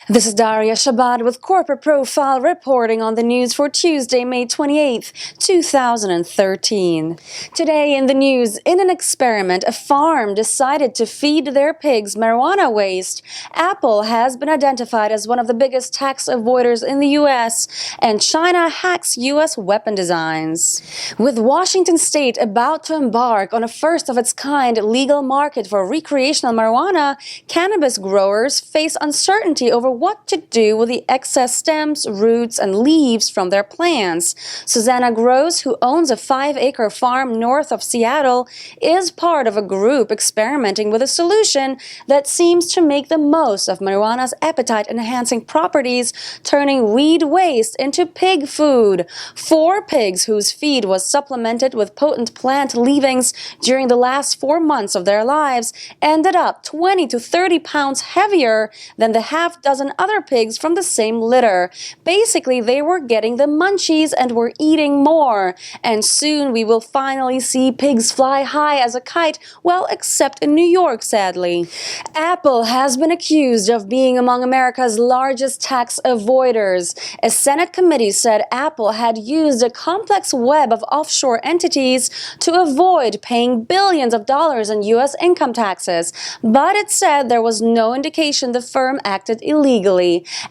This is Daria Shabbat with Corporate Profile reporting on the news for Tuesday, May 28th, 2013. Today in the news, in an experiment, a farm decided to feed their pigs marijuana waste. Apple has been identified as one of the biggest tax avoiders in the U.S., and China hacks U.S. weapon designs. With Washington state about to embark on a first-of-its-kind legal market for recreational marijuana, cannabis growers face uncertainty over what to do with the excess stems, roots, and leaves from their plants. Susannah Gross, who owns a 5-acre farm north of Seattle, is part of a group experimenting with a solution that seems to make the most of marijuana's appetite-enhancing properties, turning weed waste into pig food. 4 pigs whose feed was supplemented with potent plant leavings during the last 4 months of their lives ended up 20 to 30 pounds heavier than the half-dozen other pigs from the same litter. Basically, they were getting the munchies and were eating more. And soon we will finally see pigs fly high as a kite, well, except in New York, sadly. Apple has been accused of being among America's largest tax avoiders. A Senate committee said Apple had used a complex web of offshore entities to avoid paying billions of dollars in U.S. income taxes. But it said there was no indication the firm acted illegally.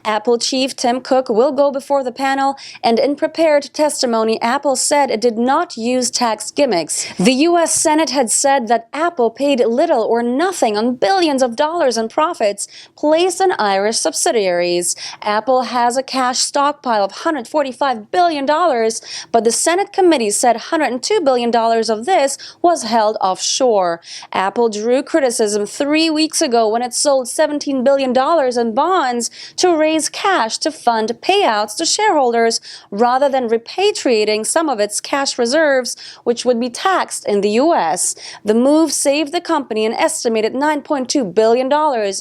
Apple chief Tim Cook will go before the panel, and in prepared testimony, Apple said it did not use tax gimmicks. The U.S. Senate had said that Apple paid little or nothing on billions of dollars in profits placed in Irish subsidiaries. Apple has a cash stockpile of $145 billion, but the Senate committee said $102 billion of this was held offshore. Apple drew criticism 3 weeks ago when it sold $17 billion in bonds to raise cash to fund payouts to shareholders rather than repatriating some of its cash reserves, which would be taxed in the U.S. The move saved the company an estimated $9.2 billion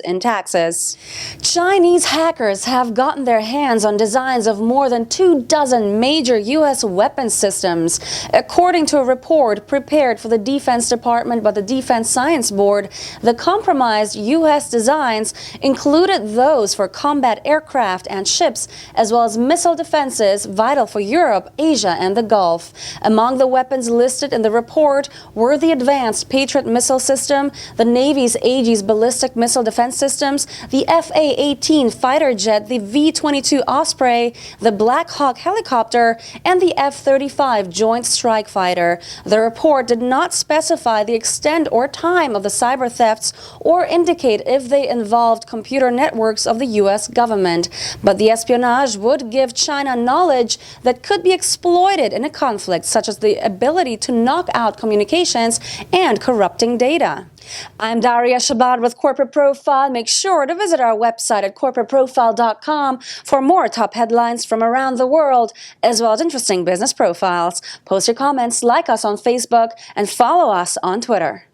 in taxes. Chinese hackers have gotten their hands on designs of more than 24 major U.S. weapons systems. According to a report prepared for the Defense Department by the Defense Science Board, the compromised U.S. designs included those for combat aircraft and ships, as well as missile defenses vital for Europe, Asia, and the Gulf. Among the weapons listed in the report were the Advanced Patriot Missile System, the Navy's Aegis Ballistic Missile Defense Systems, the FA-18 fighter jet, the V-22 Osprey, the Black Hawk helicopter, and the F-35 Joint Strike Fighter. The report did not specify the extent or time of the cyber thefts or indicate if they involved computer networks of the U.S. government. But the espionage would give China knowledge that could be exploited in a conflict, such as the ability to knock out communications and corrupting data. I'm Daria Shabbat with Corporate Profile. Make sure to visit our website at corporateprofile.com for more top headlines from around the world, as well as interesting business profiles. Post your comments, like us on Facebook, and follow us on Twitter.